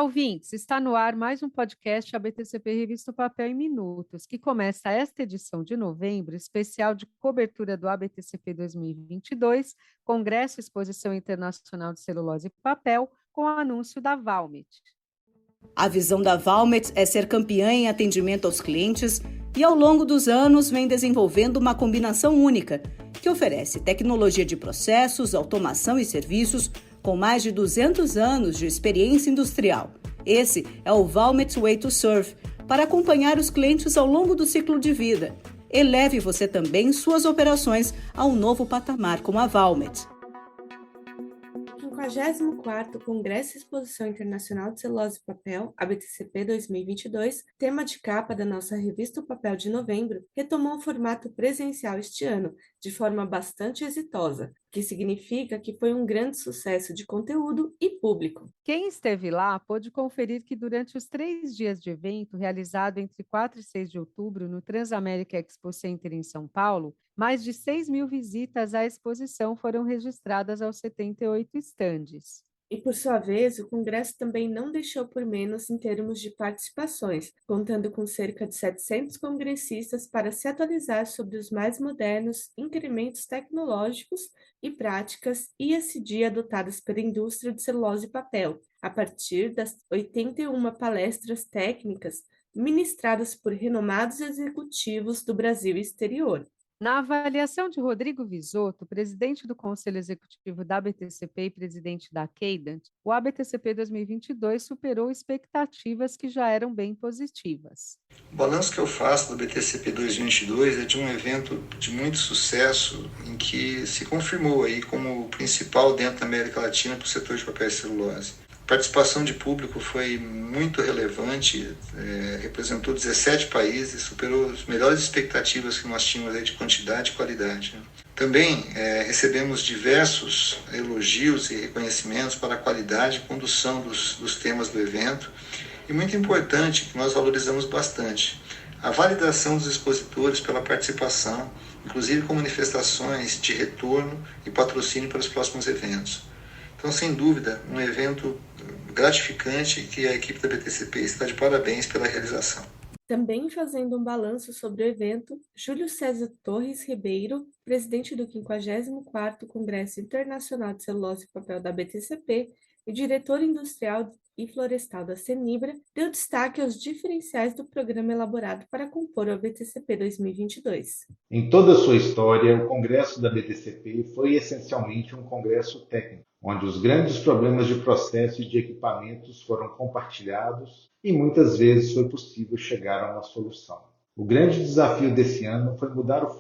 Olá, ouvintes! Está no ar mais um podcast ABTCP Revista o Papel em Minutos, que começa esta edição de novembro, especial de cobertura do ABTCP 2022, Congresso e Exposição Internacional de Celulose e Papel, com o anúncio da Valmet. A visão da Valmet é ser campeã em atendimento aos clientes e, ao longo dos anos, vem desenvolvendo uma combinação única, que oferece tecnologia de processos, automação e serviços com mais de 200 anos de experiência industrial. Esse é o Valmet Way to Serve, para acompanhar os clientes ao longo do ciclo de vida. Eleve você também suas operações a um novo patamar com a Valmet. 54º Congresso e Exposição Internacional de Celulose e Papel, ABTCP 2022, tema de capa da nossa revista O Papel de novembro, retomou o formato presencial este ano, de forma bastante exitosa, o que significa que foi um grande sucesso de conteúdo e público. Quem esteve lá pôde conferir que durante os 3 dias de evento, realizado entre 4 e 6 de outubro no Transamérica Expo Center em São Paulo, mais de 6.000 visitas à exposição foram registradas aos 78 estandes. E, por sua vez, o Congresso também não deixou por menos em termos de participações, contando com cerca de 700 congressistas para se atualizar sobre os mais modernos incrementos tecnológicos e práticas ESG adotadas pela indústria de celulose e papel, a partir das 81 palestras técnicas ministradas por renomados executivos do Brasil e exterior. Na avaliação de Rodrigo Visoto, presidente do Conselho Executivo da ABTCP e presidente da Cadent, o ABTCP 2022 superou expectativas que já eram bem positivas. O balanço que eu faço do ABTCP 2022 é de um evento de muito sucesso, em que se confirmou aí como o principal dentro da América Latina para o setor de papel e celulose. A participação de público foi muito relevante, representou 17 países, superou as melhores expectativas que nós tínhamos aí de quantidade e qualidade. Também recebemos diversos elogios e reconhecimentos para a qualidade e condução dos temas do evento, e muito importante, que nós valorizamos bastante, a validação dos expositores pela participação, inclusive com manifestações de retorno e patrocínio para os próximos eventos. Então, sem dúvida, um evento gratificante que a equipe da ABTCP está de parabéns pela realização. Também fazendo um balanço sobre o evento, Júlio César Torres Ribeiro, presidente do 54º Congresso Internacional de Celulose e Papel da ABTCP e diretor industrial e florestal da Cenibra, deu destaque aos diferenciais do programa elaborado para compor o ABTCP 2022. Em toda a sua história, o Congresso da ABTCP foi essencialmente um congresso técnico, onde os grandes problemas de processo e de equipamentos foram compartilhados e muitas vezes foi possível chegar a uma solução. O grande desafio desse ano foi mudar o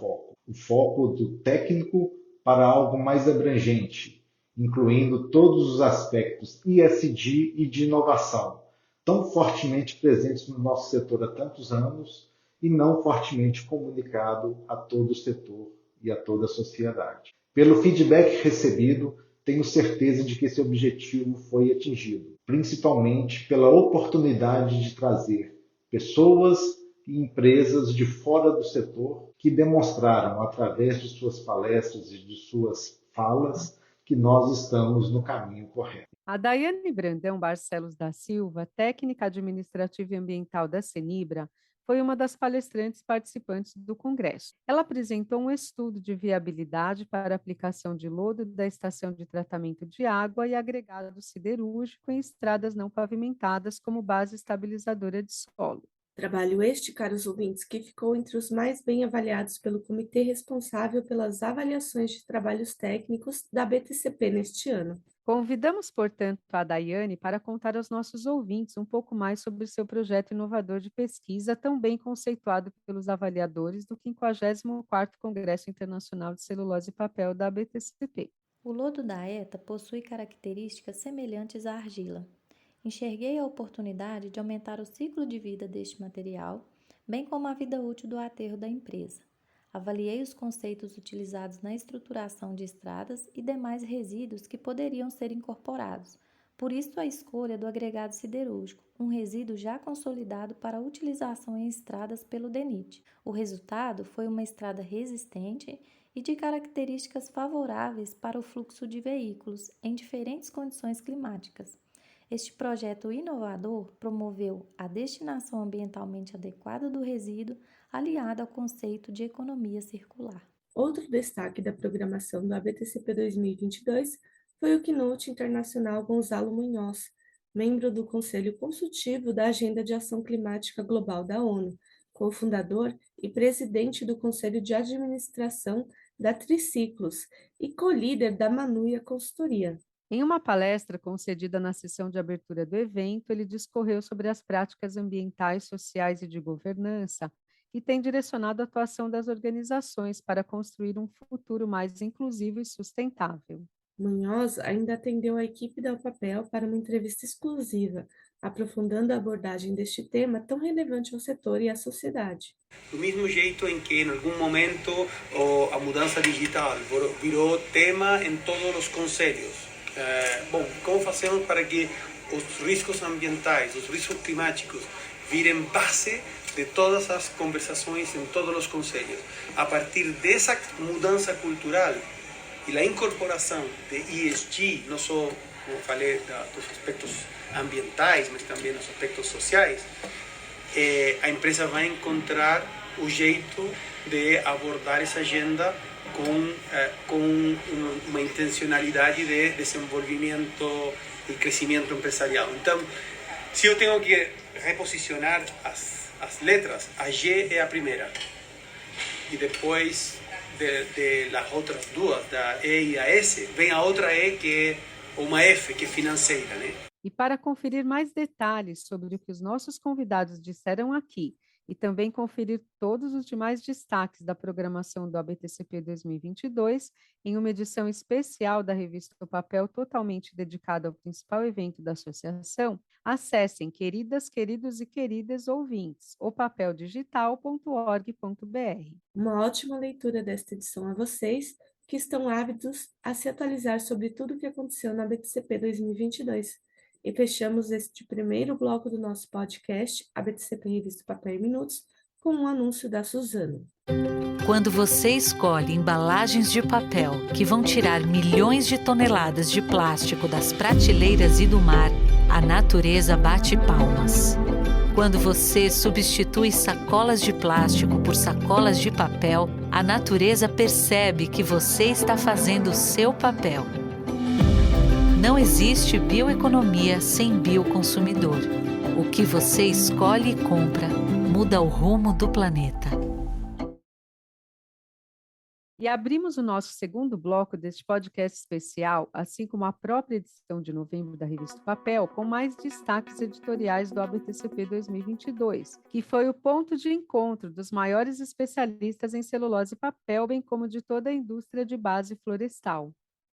foco do técnico para algo mais abrangente, incluindo todos os aspectos ESG e de inovação, tão fortemente presentes no nosso setor há tantos anos e não fortemente comunicado a todo o setor e a toda a sociedade. Pelo feedback recebido, tenho certeza de que esse objetivo foi atingido, principalmente pela oportunidade de trazer pessoas e empresas de fora do setor que demonstraram, através de suas palestras e de suas falas, que nós estamos no caminho correto. A Daiane Brandão Barcelos da Silva, técnica administrativa e ambiental da Cenibra, foi uma das palestrantes participantes do congresso. Ela apresentou um estudo de viabilidade para a aplicação de lodo da estação de tratamento de água e agregado siderúrgico em estradas não pavimentadas como base estabilizadora de solo. Trabalho este, caros ouvintes, que ficou entre os mais bem avaliados pelo comitê responsável pelas avaliações de trabalhos técnicos da BTCP neste ano. Convidamos, portanto, a Daiane para contar aos nossos ouvintes um pouco mais sobre seu projeto inovador de pesquisa, tão bem conceituado pelos avaliadores do 54º Congresso Internacional de Celulose e Papel da ABTCP. O lodo da ETA possui características semelhantes à argila. Enxerguei a oportunidade de aumentar o ciclo de vida deste material, bem como a vida útil do aterro da empresa. Avaliei os conceitos utilizados na estruturação de estradas e demais resíduos que poderiam ser incorporados. Por isso, a escolha do agregado siderúrgico, um resíduo já consolidado para utilização em estradas pelo DENIT. O resultado foi uma estrada resistente e de características favoráveis para o fluxo de veículos em diferentes condições climáticas. Este projeto inovador promoveu a destinação ambientalmente adequada do resíduo, aliada ao conceito de economia circular. Outro destaque da programação do ABTCP 2022 foi o Keynote Internacional Gonzalo Munhoz, membro do Conselho Consultivo da Agenda de Ação Climática Global da ONU, cofundador e presidente do Conselho de Administração da Triciclos e co-líder da Manuia Consultoria. Em uma palestra concedida na sessão de abertura do evento, ele discorreu sobre as práticas ambientais, sociais e de governança e tem direcionado a atuação das organizações para construir um futuro mais inclusivo e sustentável. Munhoz ainda atendeu a equipe da Papel para uma entrevista exclusiva, aprofundando a abordagem deste tema tão relevante ao setor e à sociedade. Do mesmo jeito em que, em algum momento, a mudança digital virou tema em todos os conselhos. Bom, como fazemos para que os riscos ambientais, os riscos climáticos, virem base de todas as conversações em todos os conselhos? A partir dessa mudança cultural e a incorporação de ESG, não só, como falei, dos aspectos ambientais, mas também dos aspectos sociais, a empresa vai encontrar o jeito de abordar essa agenda com uma intencionalidade de desenvolvimento e crescimento empresarial. Então, se eu tenho que reposicionar as letras, a G é a primeira. E depois das outras duas, da E e a S, vem a outra E, que é uma F, que é financeira, né? E para conferir mais detalhes sobre o que os nossos convidados disseram aqui e também conferir todos os demais destaques da programação do ABTCP 2022, em uma edição especial da revista O Papel totalmente dedicada ao principal evento da associação, acessem, queridas, queridos e queridas ouvintes, opapeldigital.org.br. Uma ótima leitura desta edição a vocês que estão ávidos a se atualizar sobre tudo o que aconteceu na ABTCP 2022. E fechamos este primeiro bloco do nosso podcast, ABTCP Revista Papel em Minutos, com um anúncio da Suzano. Quando você escolhe embalagens de papel que vão tirar milhões de toneladas de plástico das prateleiras e do mar, a natureza bate palmas. Quando você substitui sacolas de plástico por sacolas de papel, a natureza percebe que você está fazendo o seu papel. Não existe bioeconomia sem bioconsumidor. O que você escolhe e compra muda o rumo do planeta. E abrimos o nosso segundo bloco deste podcast especial, assim como a própria edição de novembro da Revista Papel, com mais destaques editoriais do ABTCP 2022, que foi o ponto de encontro dos maiores especialistas em celulose e papel, bem como de toda a indústria de base florestal.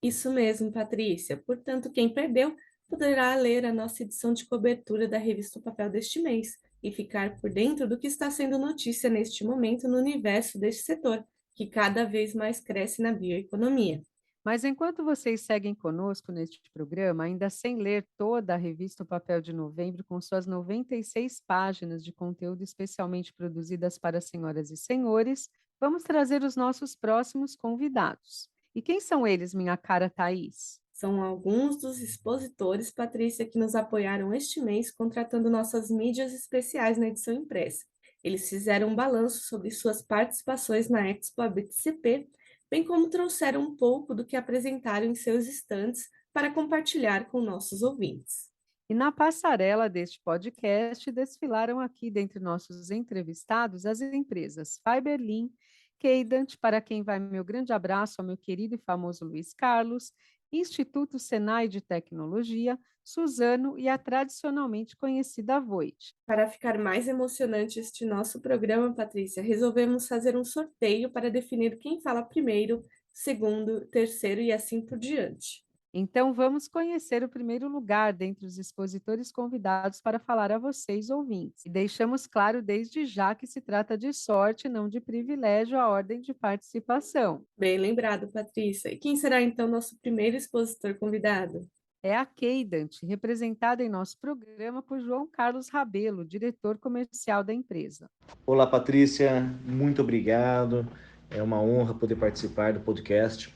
Isso mesmo, Patrícia. Portanto, quem perdeu poderá ler a nossa edição de cobertura da Revista Papel deste mês e ficar por dentro do que está sendo notícia neste momento no universo deste setor, que cada vez mais cresce na bioeconomia. Mas enquanto vocês seguem conosco neste programa, ainda sem ler toda a revista O Papel de Novembro, com suas 96 páginas de conteúdo especialmente produzidas para senhoras e senhores, vamos trazer os nossos próximos convidados. E quem são eles, minha cara Thaís? São alguns dos expositores, Patrícia, que nos apoiaram este mês contratando nossas mídias especiais na edição impressa. Eles fizeram um balanço sobre suas participações na Expo ABTCP, bem como trouxeram um pouco do que apresentaram em seus estandes para compartilhar com nossos ouvintes. E na passarela deste podcast, desfilaram aqui, dentre nossos entrevistados, as empresas Fiberlin, Cadent, para quem vai meu grande abraço ao meu querido e famoso Luiz Carlos, Instituto Senai de Tecnologia, Suzano e a tradicionalmente conhecida Voit. Para ficar mais emocionante este nosso programa, Patrícia, resolvemos fazer um sorteio para definir quem fala primeiro, segundo, terceiro e assim por diante. Então, vamos conhecer o primeiro lugar dentre os expositores convidados para falar a vocês, ouvintes. E deixamos claro desde já que se trata de sorte, não de privilégio, a ordem de participação. Bem lembrado, Patrícia. E quem será, então, nosso primeiro expositor convidado? É a Cadent, representada em nosso programa por João Carlos Rabelo, diretor comercial da empresa. Olá, Patrícia. Muito obrigado. É uma honra poder participar do podcast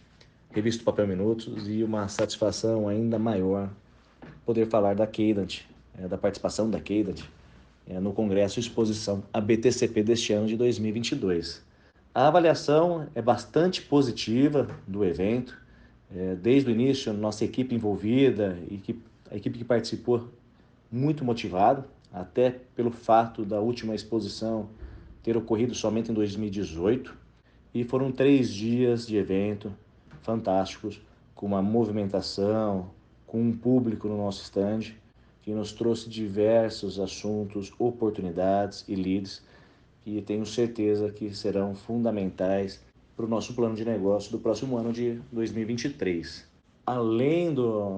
Revista Papel Minutos e uma satisfação ainda maior poder falar da Cadent, da participação da Cadent no Congresso Exposição ABTCP deste ano de 2022. A avaliação é bastante positiva do evento. Desde o início, nossa equipe envolvida e a equipe que participou muito motivada, até pelo fato da última exposição ter ocorrido somente em 2018. E foram 3 dias de evento fantásticos, com uma movimentação, com um público no nosso stand, que nos trouxe diversos assuntos, oportunidades e leads, que tenho certeza que serão fundamentais para o nosso plano de negócio do próximo ano de 2023. Além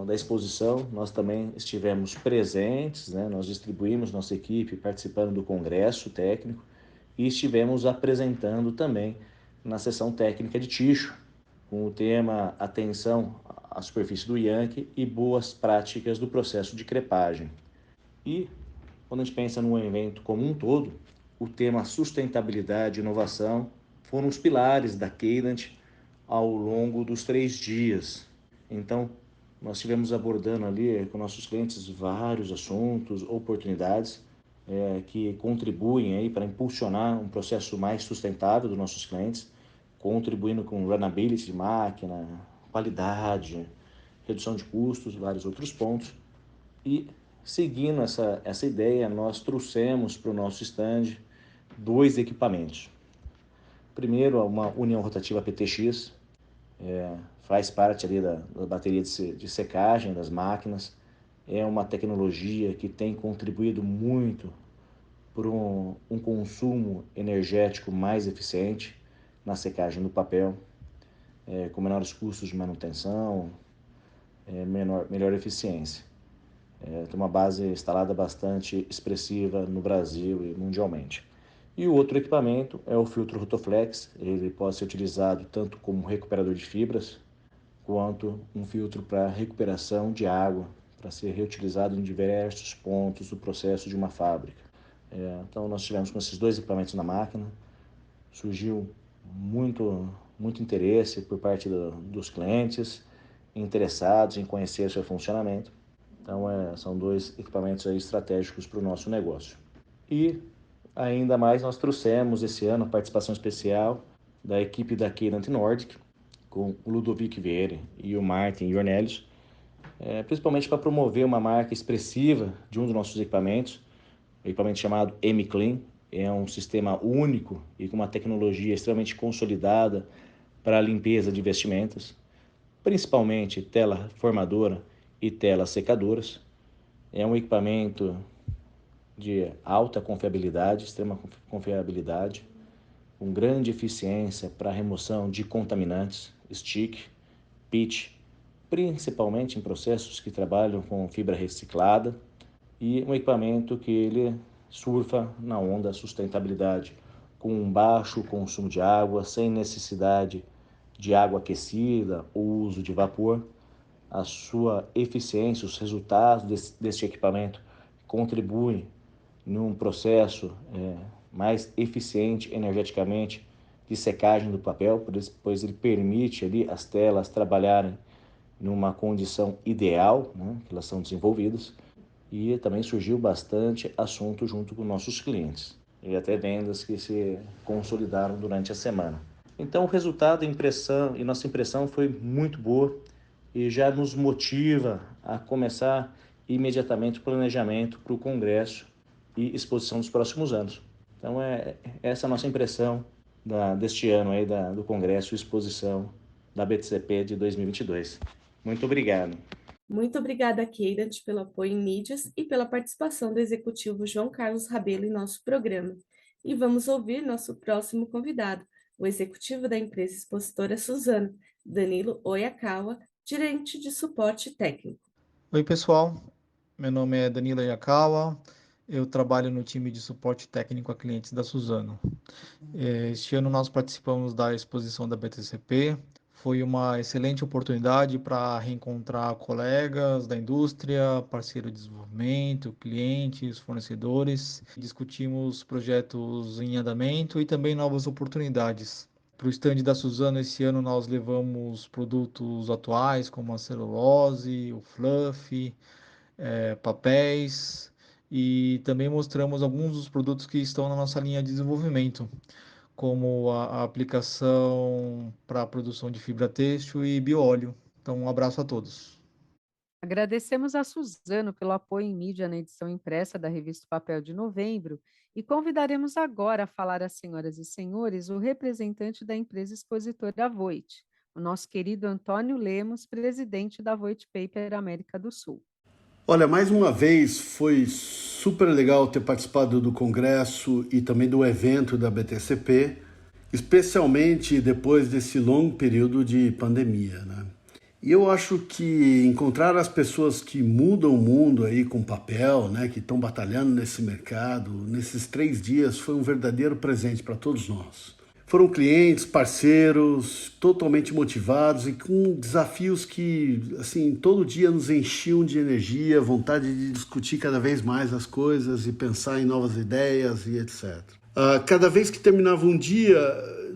da exposição, nós também estivemos presentes, nós distribuímos nossa equipe participando do congresso técnico e estivemos apresentando também na sessão técnica de Ticho, com o tema Atenção à superfície do Yankee e boas práticas do processo de crepagem. E, quando a gente pensa num evento como um todo, o tema sustentabilidade e inovação foram os pilares da Cadent ao longo dos 3 dias. Então, nós estivemos abordando ali com nossos clientes vários assuntos, oportunidades que contribuem aí para impulsionar um processo mais sustentável dos nossos clientes, contribuindo com runnability de máquina, qualidade, redução de custos, vários outros pontos. E seguindo essa ideia, nós trouxemos para o nosso stand 2 equipamentos. Primeiro, uma união rotativa PTX, faz parte ali da bateria de secagem das máquinas. É uma tecnologia que tem contribuído muito para um consumo energético mais eficiente na secagem do papel, com menores custos de manutenção, melhor eficiência. Tem uma base instalada bastante expressiva no Brasil e mundialmente. E o outro equipamento é o filtro Rotoflex. Ele pode ser utilizado tanto como recuperador de fibras, quanto um filtro para recuperação de água, para ser reutilizado em diversos pontos do processo de uma fábrica. Então nós tivemos com esses 2 equipamentos na máquina, surgiu muito interesse por parte dos clientes interessados em conhecer o seu funcionamento. Então são 2 equipamentos aí estratégicos para o nosso negócio. E ainda mais nós trouxemos esse ano a participação especial da equipe da Cadent Nordic, com o Ludovic Vieira e o Martin Jornelius, principalmente para promover uma marca expressiva de um dos nossos equipamentos, o equipamento chamado M-Clean. É um sistema único e com uma tecnologia extremamente consolidada para a limpeza de vestimentas, principalmente tela formadora e telas secadoras. É um equipamento de alta confiabilidade, extrema confiabilidade, com grande eficiência para a remoção de contaminantes, stick, pitch, principalmente em processos que trabalham com fibra reciclada, e um equipamento que ele surfa na onda sustentabilidade, com um baixo consumo de água, sem necessidade de água aquecida ou uso de vapor. A sua eficiência, os resultados deste equipamento contribuem num processo mais eficiente energeticamente de secagem do papel, pois ele permite ali as telas trabalharem numa condição ideal, que elas são desenvolvidas. E também surgiu bastante assunto junto com nossos clientes e até vendas que se consolidaram durante a semana. Então o resultado e nossa impressão foi muito boa e já nos motiva a começar imediatamente o planejamento para o congresso e exposição dos próximos anos. Então essa a nossa impressão deste ano aí do congresso e exposição da BTCP de 2022. Muito obrigado. Muito obrigada, Cadent, pelo apoio em mídias e pela participação do executivo João Carlos Rabelo em nosso programa. E vamos ouvir nosso próximo convidado, o executivo da empresa expositora Suzano, Danilo Oyakawa, gerente de suporte técnico. Oi, pessoal. Meu nome é Danilo Oyakawa. Eu trabalho no time de suporte técnico a clientes da Suzano. Este ano nós participamos da exposição da BTCP. Foi uma excelente oportunidade para reencontrar colegas da indústria, parceiros de desenvolvimento, clientes, fornecedores. Discutimos projetos em andamento e também novas oportunidades. Para o stand da Suzano, esse ano nós levamos produtos atuais como a celulose, o fluff, papéis, e também mostramos alguns dos produtos que estão na nossa linha de desenvolvimento, como a aplicação para a produção de fibra têxtil e bioóleo. Então, um abraço a todos. Agradecemos a Suzano pelo apoio em mídia na edição impressa da revista Papel de novembro e convidaremos agora a falar às senhoras e senhores o representante da empresa expositora Voit, o nosso querido Antônio Lemos, presidente da Voit Paper América do Sul. Olha, mais uma vez foi super legal ter participado do congresso e também do evento da BTCP, especialmente depois desse longo período de pandemia, né? E eu acho que encontrar as pessoas que mudam o mundo aí com papel, né, que estão batalhando nesse mercado, nesses 3 dias, foi um verdadeiro presente para todos nós. Foram clientes, parceiros, totalmente motivados e com desafios que, assim, todo dia nos enchiam de energia, vontade de discutir cada vez mais as coisas e pensar em novas ideias e etc. Cada vez que terminava um dia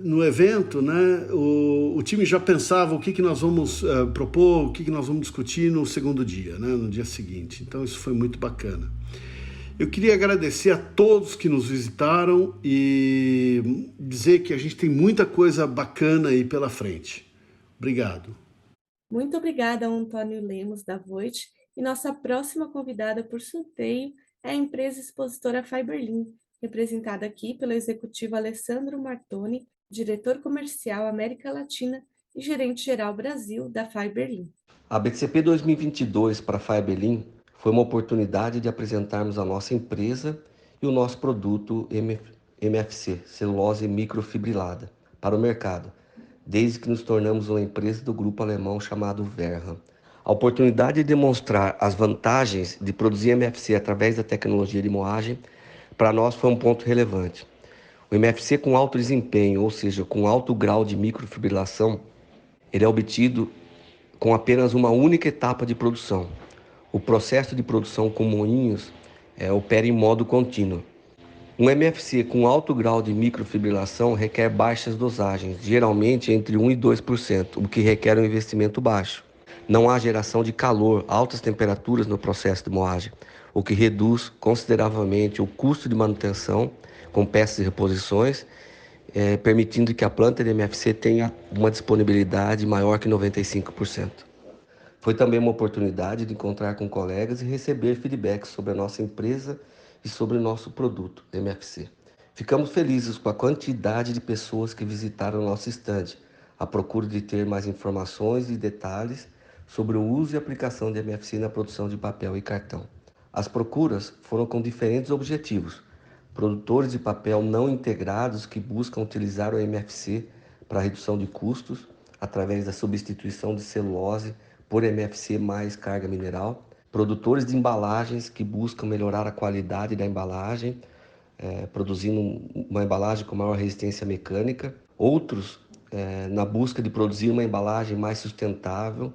no evento, né, o time já pensava o que nós vamos propor, o que nós vamos discutir no segundo dia, né, no dia seguinte. Então isso foi muito bacana. Eu queria agradecer a todos que nos visitaram e dizer que a gente tem muita coisa bacana aí pela frente. Obrigado. Muito obrigada ao Antônio Lemos, da Voit, e nossa próxima convidada por sorteio é a empresa expositora Fiberlin, representada aqui pelo executivo Alessandro Martoni, diretor comercial América Latina e gerente-geral Brasil da Fiberlin. A BTCP 2022 para a Fiberlin foi uma oportunidade de apresentarmos a nossa empresa e o nosso produto MFC, celulose microfibrilada, para o mercado, desde que nos tornamos uma empresa do grupo alemão chamado Verra. A oportunidade de demonstrar as vantagens de produzir MFC através da tecnologia de moagem, para nós foi um ponto relevante. O MFC com alto desempenho, ou seja, com alto grau de microfibrilação, ele é obtido com apenas uma única etapa de produção. O processo de produção com moinhos opera em modo contínuo. Um MFC com alto grau de microfibrilação requer baixas dosagens, geralmente entre 1% e 2%, o que requer um investimento baixo. Não há geração de calor, altas temperaturas no processo de moagem, o que reduz consideravelmente o custo de manutenção com peças e reposições, permitindo que a planta de MFC tenha uma disponibilidade maior que 95%. Foi também uma oportunidade de encontrar com colegas e receber feedbacks sobre a nossa empresa e sobre o nosso produto, MFC. Ficamos felizes com a quantidade de pessoas que visitaram o nosso estande, à procura de ter mais informações e detalhes sobre o uso e aplicação de MFC na produção de papel e cartão. As procuras foram com diferentes objetivos. Produtores de papel não integrados que buscam utilizar o MFC para redução de custos através da substituição de celulose por MFC mais carga mineral. Produtores de embalagens que buscam melhorar a qualidade da embalagem, produzindo uma embalagem com maior resistência mecânica. Outros na busca de produzir uma embalagem mais sustentável,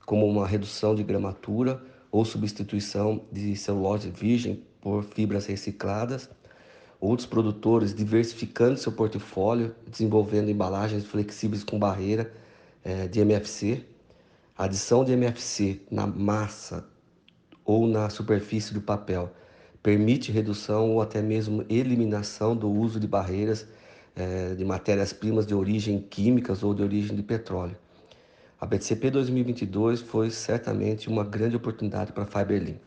como uma redução de gramatura ou substituição de celulose virgem por fibras recicladas. Outros produtores diversificando seu portfólio, desenvolvendo embalagens flexíveis com barreira de MFC. A adição de MFC na massa ou na superfície do papel permite redução ou até mesmo eliminação do uso de barreiras de matérias-primas de origem químicas ou de origem de petróleo. A BTCP 2022 foi certamente uma grande oportunidade para a Fiberlin.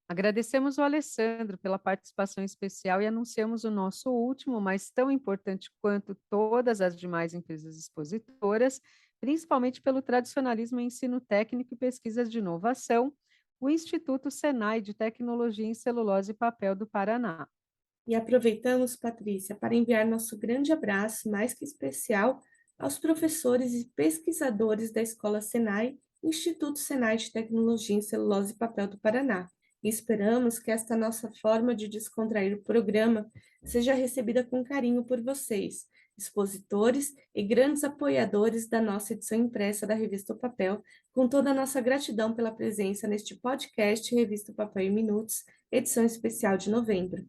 Agradecemos ao Alessandro pela participação especial e anunciamos o nosso último, mas tão importante quanto todas as demais empresas expositoras, principalmente pelo tradicionalismo em ensino técnico e pesquisas de inovação, o Instituto Senai de Tecnologia em Celulose e Papel do Paraná. E aproveitamos, Patrícia, para enviar nosso grande abraço, mais que especial, aos professores e pesquisadores da Escola Senai, Instituto Senai de Tecnologia em Celulose e Papel do Paraná. E esperamos que esta nossa forma de descontrair o programa seja recebida com carinho por vocês, expositores e grandes apoiadores da nossa edição impressa da Revista O Papel, com toda a nossa gratidão pela presença neste podcast Revista O Papel em Minutos, edição especial de novembro.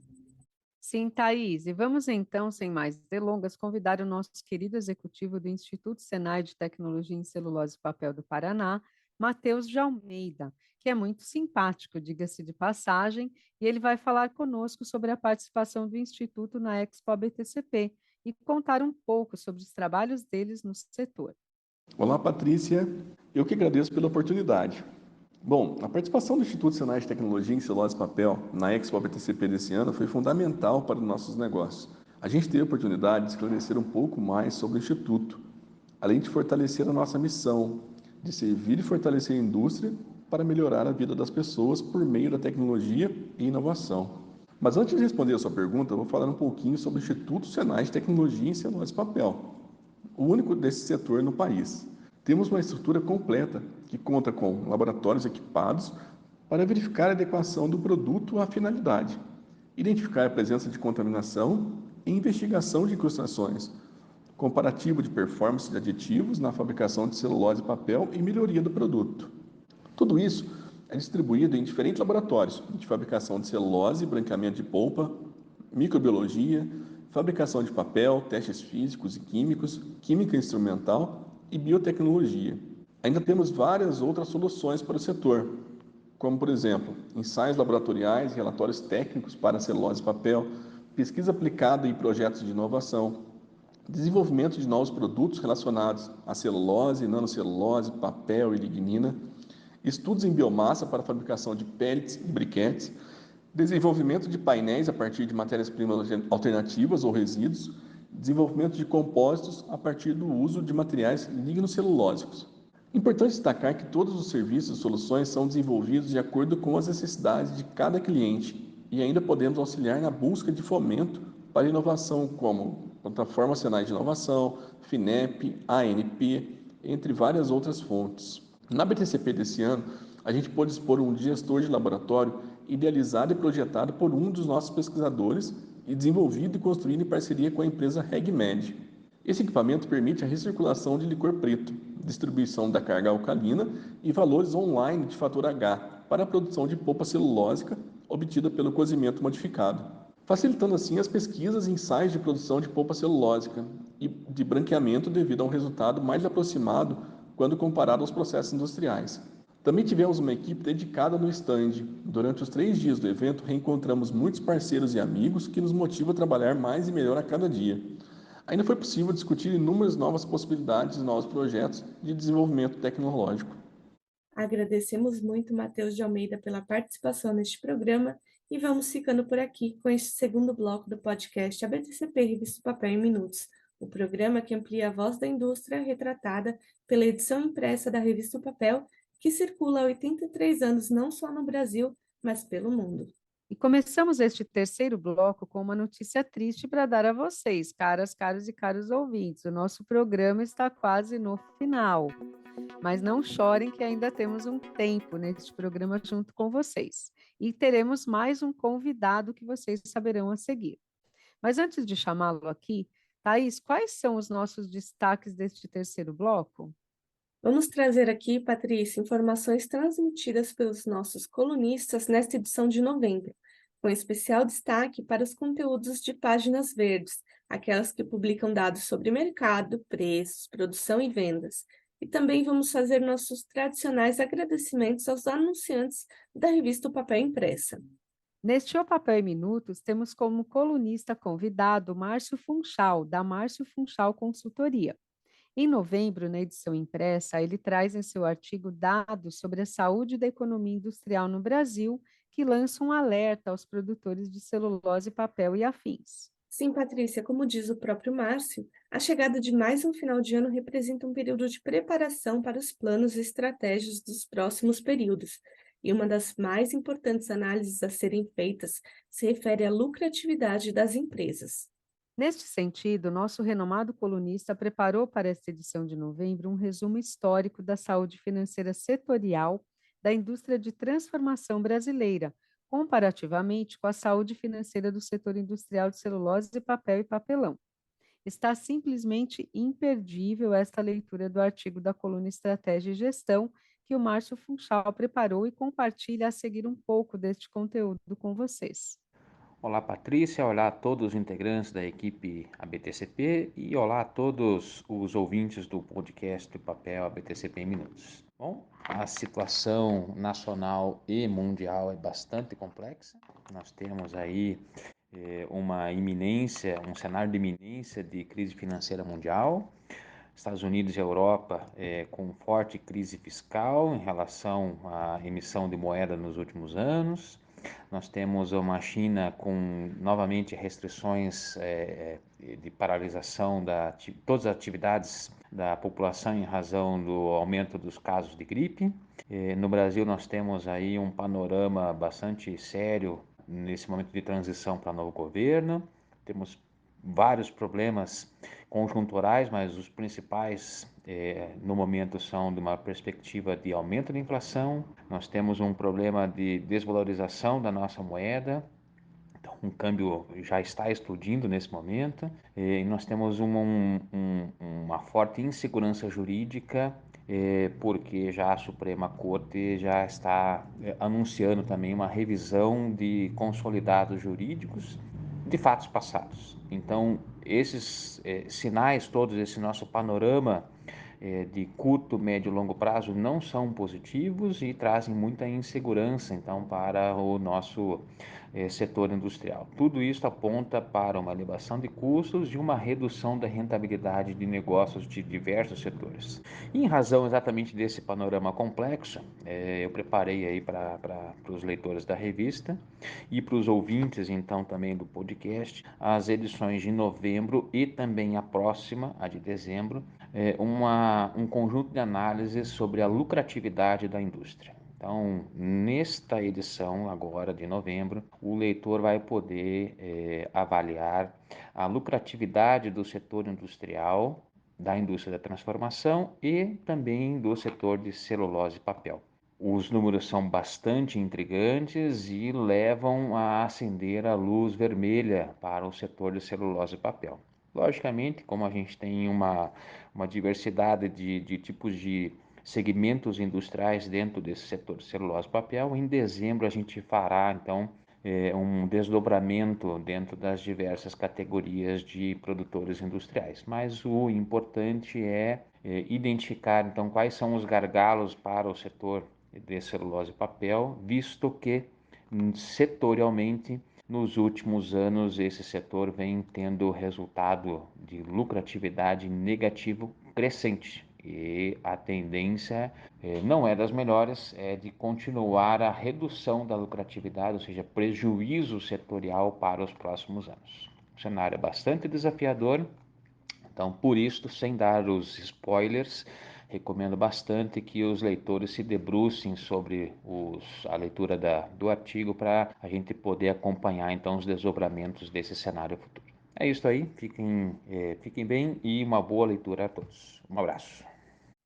Sim, Thaís, e vamos então, sem mais delongas, convidar o nosso querido executivo do Instituto Senai de Tecnologia em Celulose e Papel do Paraná, Matheus de Almeida, que é muito simpático, diga-se de passagem, e ele vai falar conosco sobre a participação do Instituto na Expo BTCP e contar um pouco sobre os trabalhos deles no setor. Olá, Patrícia. Eu que agradeço pela oportunidade. Bom, a participação do Instituto Senai de Tecnologia em Celulose e Papel na Expo BTCP desse ano foi fundamental para os nossos negócios. A gente teve a oportunidade de esclarecer um pouco mais sobre o Instituto, além de fortalecer a nossa missão de servir e fortalecer a indústria para melhorar a vida das pessoas por meio da tecnologia e inovação. Mas antes de responder a sua pergunta, eu vou falar um pouquinho sobre o Instituto Senai de Tecnologia em Celulose e Papel, o único desse setor no país. Temos uma estrutura completa que conta com laboratórios equipados para verificar a adequação do produto à finalidade, identificar a presença de contaminação e investigação de incrustações, comparativo de performance de aditivos na fabricação de celulose e papel e melhoria do produto. Tudo isso é distribuído em diferentes laboratórios de fabricação de celulose, branqueamento de polpa, microbiologia, fabricação de papel, testes físicos e químicos, química instrumental e biotecnologia. Ainda temos várias outras soluções para o setor, como, por exemplo, ensaios laboratoriais e relatórios técnicos para celulose e papel, pesquisa aplicada e projetos de inovação, desenvolvimento de novos produtos relacionados a celulose, nanocelulose, papel e lignina, estudos em biomassa para a fabricação de pellets e briquetes, desenvolvimento de painéis a partir de matérias-primas alternativas ou resíduos, desenvolvimento de compósitos a partir do uso de materiais lignocelulósicos. Importante destacar que todos os serviços e soluções são desenvolvidos de acordo com as necessidades de cada cliente e ainda podemos auxiliar na busca de fomento para inovação como Plataforma Senai de Inovação, FINEP, ANP, entre várias outras fontes. Na BTCP desse ano, a gente pôde expor um gestor de laboratório idealizado e projetado por um dos nossos pesquisadores e desenvolvido e construído em parceria com a empresa RegMed. Esse equipamento permite a recirculação de licor preto, distribuição da carga alcalina e valores online de fator H para a produção de polpa celulósica obtida pelo cozimento modificado, facilitando assim as pesquisas e ensaios de produção de polpa celulósica e de branqueamento devido a um resultado mais aproximado quando comparado aos processos industriais. Também tivemos uma equipe dedicada no stand. Durante os 3 dias do evento, reencontramos muitos parceiros e amigos que nos motivam a trabalhar mais e melhor a cada dia. Ainda foi possível discutir inúmeras novas possibilidades e novos projetos de desenvolvimento tecnológico. Agradecemos muito Matheus de Almeida pela participação neste programa e vamos ficando por aqui com este segundo bloco do podcast ABTCP Revista Papel em Minutos, o programa que amplia a voz da indústria retratada pela edição impressa da Revista Papel, que circula há 83 anos não só no Brasil, mas pelo mundo. E começamos este terceiro bloco com uma notícia triste para dar a vocês, caros e caros ouvintes. O nosso programa está quase no final, mas não chorem que ainda temos um tempo neste programa junto com vocês. E teremos mais um convidado que vocês saberão a seguir. Mas antes de chamá-lo aqui, Thaís, quais são os nossos destaques deste terceiro bloco? Vamos trazer aqui, Patrícia, informações transmitidas pelos nossos colunistas nesta edição de novembro, com especial destaque para os conteúdos de páginas verdes, aquelas que publicam dados sobre mercado, preços, produção e vendas. E também vamos fazer nossos tradicionais agradecimentos aos anunciantes da revista O Papel Impressa. Neste O Papel em Minutos, temos como colunista convidado Márcio Funchal, da Márcio Funchal Consultoria. Em novembro, na edição impressa, ele traz em seu artigo dados sobre a saúde da economia industrial no Brasil, que lança um alerta aos produtores de celulose, papel e afins. Sim, Patrícia, como diz o próprio Márcio, a chegada de mais um final de ano representa um período de preparação para os planos e estratégias dos próximos períodos. E uma das mais importantes análises a serem feitas se refere à lucratividade das empresas. Neste sentido, nosso renomado colunista preparou para esta edição de novembro um resumo histórico da saúde financeira setorial da indústria de transformação brasileira, comparativamente com a saúde financeira do setor industrial de celulose, papel e papelão. Está simplesmente imperdível esta leitura do artigo da coluna Estratégia e Gestão que o Márcio Funchal preparou e compartilha a seguir um pouco deste conteúdo com vocês. Olá, Patrícia, olá a todos os integrantes da equipe ABTCP e olá a todos os ouvintes do podcast do Papel ABTCP em Minutos. Bom, a situação nacional e mundial é bastante complexa. Nós temos aí uma iminência, um cenário de iminência de crise financeira mundial. Estados Unidos e Europa com forte crise fiscal em relação à emissão de moeda nos últimos anos. Nós temos uma China com, novamente, restrições de paralisação de todas as atividades da população em razão do aumento dos casos de gripe. No Brasil, nós temos aí um panorama bastante sério nesse momento de transição para novo governo. Temos vários problemas conjunturais, mas os principais no momento são de uma perspectiva de aumento da inflação. Nós temos um problema de desvalorização da nossa moeda, então o câmbio já está explodindo nesse momento, e nós temos uma forte insegurança jurídica, porque já a Suprema Corte já está anunciando também uma revisão de consolidados jurídicos de fatos passados. Então, esses sinais todos, esse nosso panorama de curto, médio e longo prazo não são positivos e trazem muita insegurança, então, para o nosso setor industrial. Tudo isso aponta para uma elevação de custos e uma redução da rentabilidade de negócios de diversos setores. E em razão exatamente desse panorama complexo, eu preparei aí para os leitores da revista e para os ouvintes, então, também do podcast, as edições de novembro e também a próxima, a de dezembro, um conjunto de análises sobre a lucratividade da indústria. Então, nesta edição agora de novembro, o leitor vai poder avaliar a lucratividade do setor industrial, da indústria da transformação e também do setor de celulose e papel. Os números são bastante intrigantes e levam a acender a luz vermelha para o setor de celulose e papel. Logicamente, como a gente tem uma diversidade de tipos de segmentos industriais dentro desse setor de celulose e papel, em dezembro a gente fará, então, um desdobramento dentro das diversas categorias de produtores industriais. Mas o importante é identificar, então, quais são os gargalos para o setor de celulose e papel, visto que, setorialmente, nos últimos anos, esse setor vem tendo resultado de lucratividade negativo crescente. E a tendência não é das melhores, é de continuar a redução da lucratividade, ou seja, prejuízo setorial para os próximos anos. O cenário é bastante desafiador, então, por isso, sem dar os spoilers, recomendo bastante que os leitores se debrucem sobre a leitura do artigo para a gente poder acompanhar, então, os desdobramentos desse cenário futuro. É isso aí, fiquem bem e uma boa leitura a todos. Um abraço.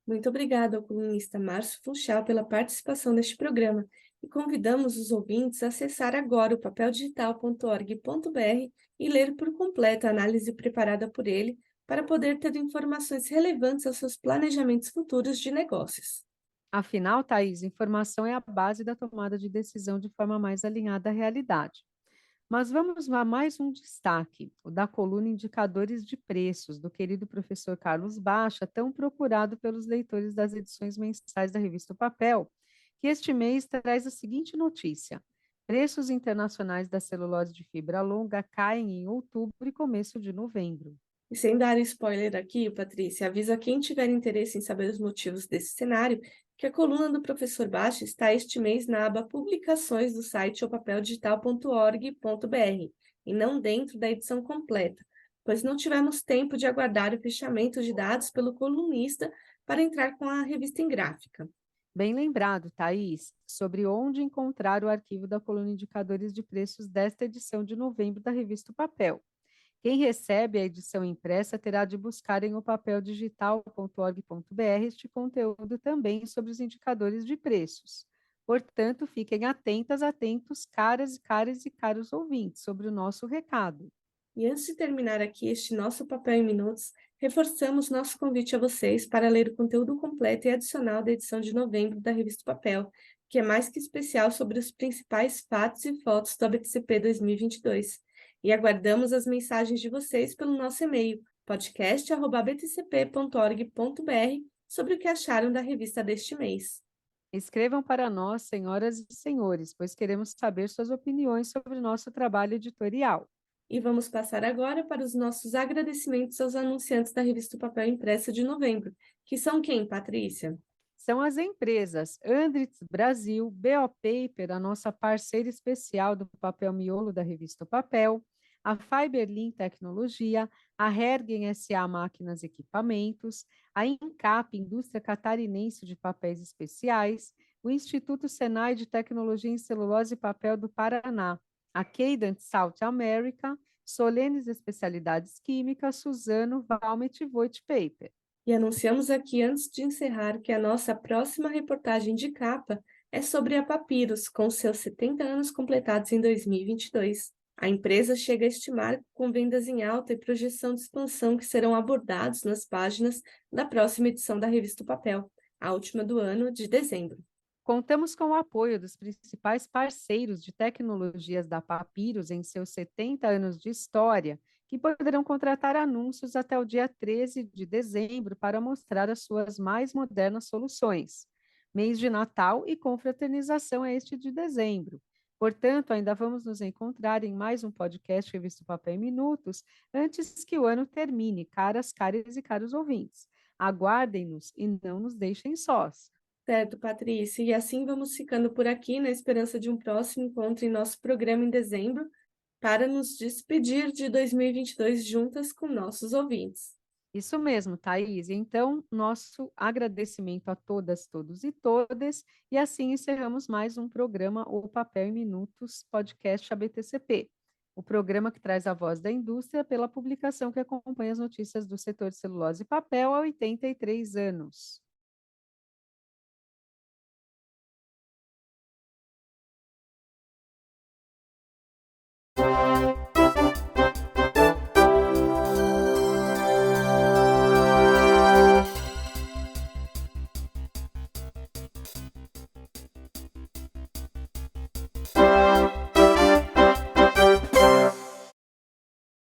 Muito obrigada ao colunista Márcio Funchal pela participação neste programa e convidamos os ouvintes a acessar agora o papeldigital.org.br e ler por completo a análise preparada por ele para poder ter informações relevantes aos seus planejamentos futuros de negócios. Afinal, Thaís, informação é a base da tomada de decisão de forma mais alinhada à realidade. Mas vamos a mais um destaque, o da coluna Indicadores de Preços, do querido professor Carlos Baixa, tão procurado pelos leitores das edições mensais da revista O Papel, que este mês traz a seguinte notícia: preços internacionais da celulose de fibra longa caem em outubro e começo de novembro. E sem dar spoiler aqui, Patrícia, avisa a quem tiver interesse em saber os motivos desse cenário que a coluna do professor Baixa está este mês na aba Publicações do site opapeldigital.org.br e não dentro da edição completa, pois não tivemos tempo de aguardar o fechamento de dados pelo colunista para entrar com a revista em gráfica. Bem lembrado, Thaís, sobre onde encontrar o arquivo da coluna Indicadores de Preços desta edição de novembro da revista O Papel. Quem recebe a edição impressa terá de buscar em opapeldigital.org.br este conteúdo também sobre os indicadores de preços. Portanto, fiquem atentos, caras e caros ouvintes, sobre o nosso recado. E antes de terminar aqui este nosso Papel em Minutos, reforçamos nosso convite a vocês para ler o conteúdo completo e adicional da edição de novembro da revista Papel, que é mais que especial sobre os principais fatos e fotos do ABTCP 2022. E aguardamos as mensagens de vocês pelo nosso e-mail, podcast@btcp.org.br sobre o que acharam da revista deste mês. Escrevam para nós, senhoras e senhores, pois queremos saber suas opiniões sobre o nosso trabalho editorial. E vamos passar agora para os nossos agradecimentos aos anunciantes da revista Papel Impressa de novembro, que são quem, Patrícia? São as empresas Andritz Brasil, BO Paper, a nossa parceira especial do papel miolo da revista Papel, a Fiberlin Tecnologia, a Hergen SA Máquinas e Equipamentos, a Incap, Indústria Catarinense de Papéis Especiais, o Instituto Senai de Tecnologia em Celulose e Papel do Paraná, a Cadent South America, Solenes Especialidades Químicas, Suzano, Valmet e Voit Paper. E anunciamos aqui, antes de encerrar, que a nossa próxima reportagem de capa é sobre a Papyrus, com seus 70 anos completados em 2022. A empresa chega a estimar, com vendas em alta e projeção de expansão, que serão abordados nas páginas da próxima edição da revista Papel, a última do ano, de dezembro. Contamos com o apoio dos principais parceiros de tecnologias da Papyrus em seus 70 anos de história, que poderão contratar anúncios até o dia 13 de dezembro para mostrar as suas mais modernas soluções. Mês de Natal e confraternização é este de dezembro. Portanto, ainda vamos nos encontrar em mais um podcast Revista Papel em Minutos, antes que o ano termine, caras e caros ouvintes. Aguardem-nos e não nos deixem sós. Certo, Patrícia, e assim vamos ficando por aqui na esperança de um próximo encontro em nosso programa em dezembro, para nos despedir de 2022 juntas com nossos ouvintes. Isso mesmo, Thaís. Então, nosso agradecimento a todas, todos e todas, e assim encerramos mais um programa O Papel em Minutos, podcast ABTCP, o programa que traz a voz da indústria pela publicação que acompanha as notícias do setor de celulose e papel há 83 anos.